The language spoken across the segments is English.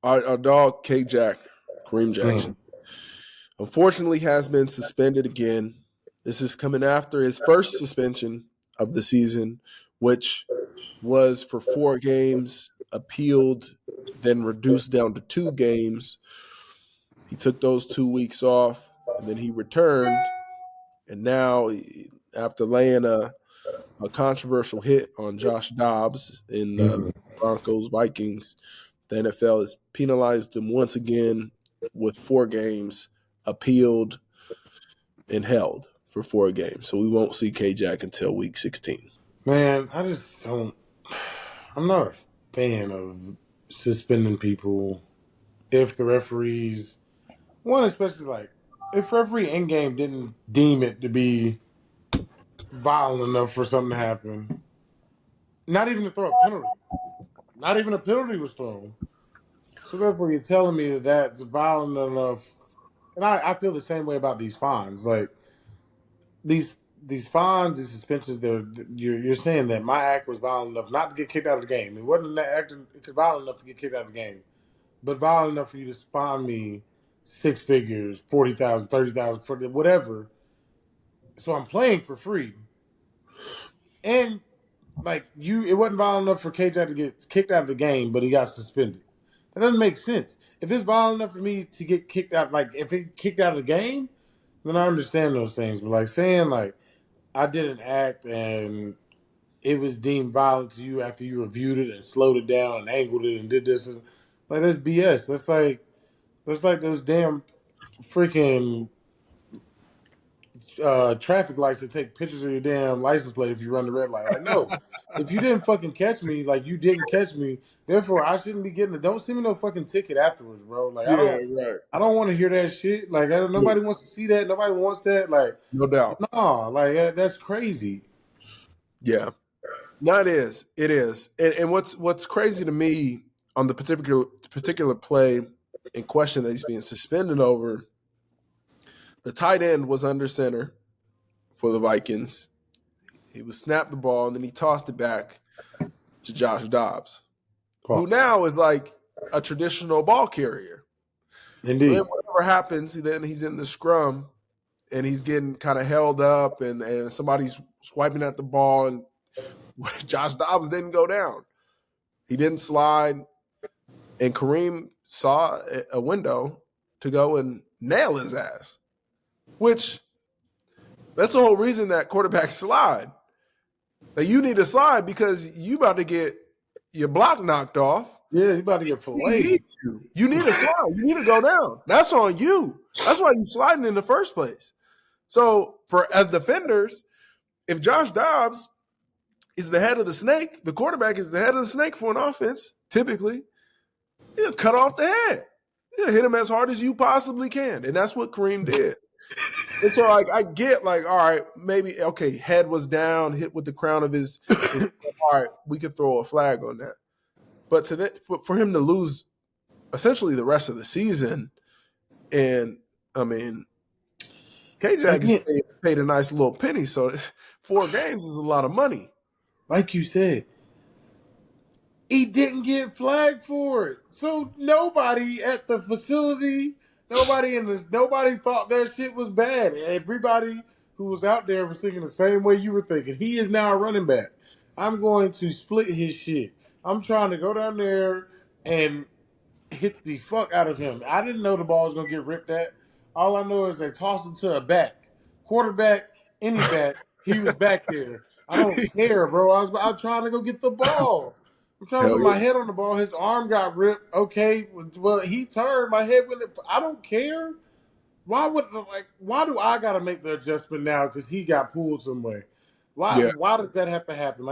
Our dog, Kareem Mm. Jackson, unfortunately has been suspended again. This is coming after his first suspension of the season, which was for 4 games, appealed, then reduced down to 2 games. He took those 2 weeks off, and then he returned. And now, after laying a controversial hit on Josh Dobbs in the Mm. Broncos Vikings, the NFL has penalized him once again with 4 games, appealed, and held for 4 games. So we won't see K Jack until week 16. Man, I just don't. I'm not a fan of suspending people if the referees, one especially like, if referee in game didn't deem it to be violent enough for something to happen, not even to throw a penalty, not even a penalty was thrown. So therefore, you're telling me that that's violent enough, and I feel the same way about these fines. Like these these fines, these suspensions, you're saying that my act was violent enough not to get kicked out of the game. It wasn't that acting violent enough to get kicked out of the game, but violent enough for you to fine me 6 figures, 40,000, 30,000 for whatever. So I'm playing for free, and like it wasn't violent enough for KJ to get kicked out of the game, but he got suspended. That doesn't make sense. If it's violent enough for me to get kicked out, like if it kicked out of the game, then I understand those things. But like saying like I did an act and it was deemed violent to you after you reviewed it and slowed it down and angled it and did this and like that's BS. That's like those damn freaking traffic lights that take pictures of your damn license plate if you run the red light. Like, no, if you didn't fucking catch me, like you didn't catch me, therefore I shouldn't be getting it. Don't send me no fucking ticket afterwards, bro. Like, Yeah, right. I don't want to hear that shit. Like, nobody wants to see that. Nobody wants that. Like, No doubt. nah, like that's crazy. Yeah. No, it is. It is. And what's crazy to me on the particular play in question that he's being suspended over, the tight end was under center for the Vikings. He was snapped the ball and then he tossed it back to Josh Dobbs, who Pause. now is like a traditional ball carrier. So then Indeed. whatever happens, then he's in the scrum and he's getting kind of held up and somebody's swiping at the ball and Josh Dobbs didn't go down. He didn't slide. And Kareem saw a window to go and nail his ass, which that's the whole reason that quarterbacks slide. Like you need to slide because you about to get your block knocked off. Yeah, you about to get He needs filleted. you. You need to slide. You need to go down. That's on you. That's why you sliding in the first place. So for as defenders, if Josh Dobbs is the head of the snake, the quarterback is the head of the snake for an offense, typically, he'll cut off the head. He'll hit him as hard as you possibly can. And that's what Kareem did. And so like I get like, all right, maybe okay, head was down, hit with the crown of his all right, we could throw a flag on that. But for him to lose essentially the rest of the season, and I mean, K-Jack is Again, paid a nice little penny, so 4 games is a lot of money. like you said, he didn't get flagged for it. So nobody at the facility, nobody thought that shit was bad. Everybody who was out there was thinking the same way you were thinking. He is now a running back. I'm going to split his shit. I'm trying to go down there and hit the fuck out of him. I didn't know the ball was gonna get ripped at. All I know is they tossed it to a back, quarterback, any back. He was back there. I don't care, bro. I was trying to go get the ball. I'm trying to Hell put my yeah. head on the ball. His arm got ripped. Okay, well he turned. My head went. I don't care. Why do I got to make the adjustment now because he got pulled some way? Why? Yeah. Why does that have to happen?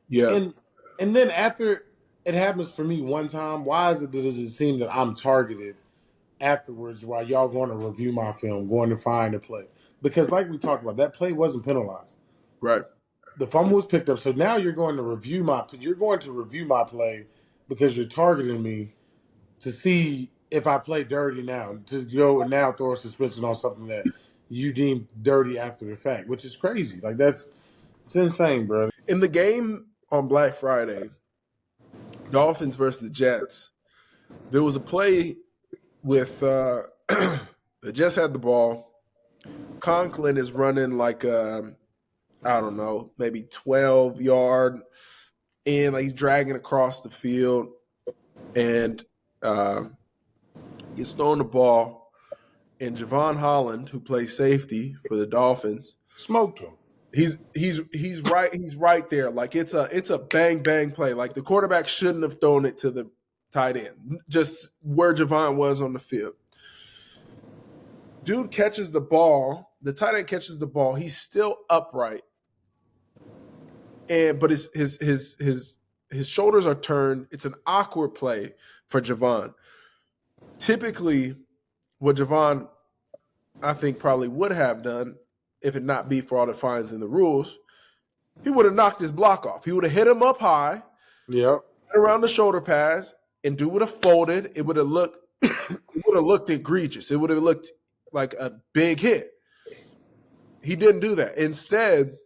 Yeah. And and then after it happens for me one time, why does it seem that I'm targeted afterwards while y'all going to review my film, going to find a play? Because like we talked about, that play wasn't penalized. Right. The fumble was picked up, so now you're going to review my play because you're targeting me to see if I play dirty now, to go and now throw a suspension on something that you deem dirty after the fact, which is crazy. Like it's insane, bro. In the game on Black Friday, Dolphins versus the Jets, There was a play with they just had the ball. Conklin is running like I don't know, maybe 12-yard, and like he's dragging across the field, and he's throwing the ball. And Javon Holland, who plays safety for the Dolphins, Smoked him. he's right there. Like it's a bang bang play. Like the quarterback shouldn't have thrown it to the tight end, just where Javon was on the field. Dude catches the ball. The tight end catches the ball. He's still upright, but his shoulders are turned. It's an awkward play for Javon. Typically, what Javon I think probably would have done, if it not be for all the fines in the rules, he would have knocked his block off. He would have hit him up high, Yep. around the shoulder pads, and dude would have folded. It would have looked egregious. It would have looked like a big hit. He didn't do that. Instead,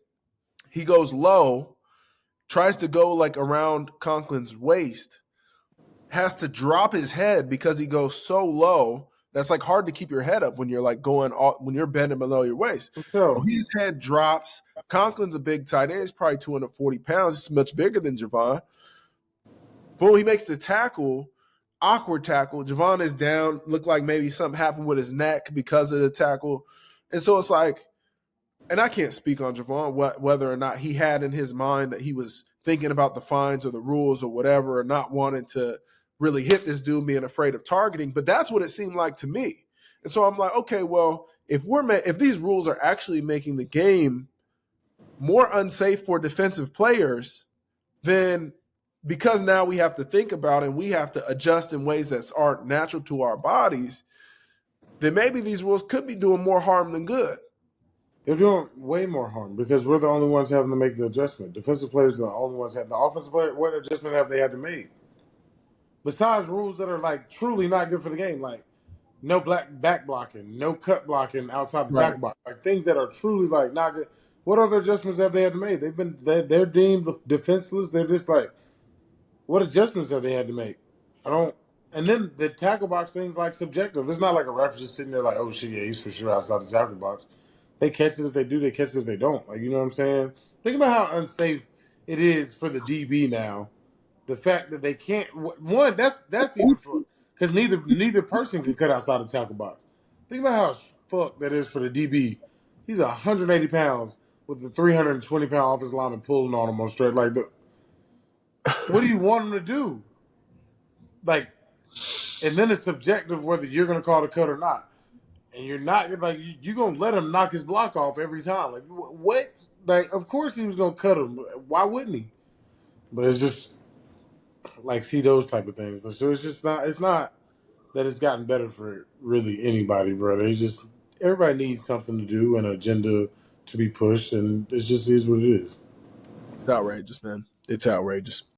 he goes low, tries to go like around Conklin's waist, has to drop his head because he goes so low. That's like hard to keep your head up when you're like when you're bending below your waist. So Sure. his head drops. Conklin's a big tight end. He's probably 240 pounds. He's much bigger than Javon. Boom, he makes the tackle, awkward tackle. Javon is down. Looked like maybe something happened with his neck because of the tackle. And so it's like, and I can't speak on Javon, whether or not he had in his mind that he was thinking about the fines or the rules or whatever, or not wanting to really hit this dude, being afraid of targeting. But that's what it seemed like to me. And so I'm like, okay, well, if these rules are actually making the game more unsafe for defensive players, then because now we have to think about it and we have to adjust in ways that aren't natural to our bodies, then maybe these rules could be doing more harm than good. They're doing way more harm because we're the only ones having to make the adjustment. Defensive players are the only ones having the offensive player. What adjustment have they had to make? Besides rules that are like truly not good for the game, like no back blocking, no cut blocking outside the Right. tackle box, like things that are truly like not good. What other adjustments have they had to make? They're deemed defenseless. They're just like, what adjustments have they had to make? I don't. And then the tackle box thing's like subjective. It's not like a ref just sitting there like, oh shit, yeah, he's for sure outside the tackle box. They catch it if they do. They catch it if they don't. Like, you know what I'm saying? Think about how unsafe it is for the DB now. The fact that they can't one that's even for because neither person can cut outside the tackle box. Think about how fucked that is for the DB. He's 180 pounds with the 320-pound offensive lineman pulling on him on straight. Like, what do you want him to do? Like, and then it's subjective whether you're going to call the cut or not. And you're not like you're gonna let him knock his block off every time. Like what? Like of course he was gonna cut him. Why wouldn't he? But it's just like see those type of things. So it's just not. It's not that it's gotten better for really anybody, bro. They just everybody needs something to do, an agenda to be pushed, and it just is what it is. It's outrageous, man. It's outrageous.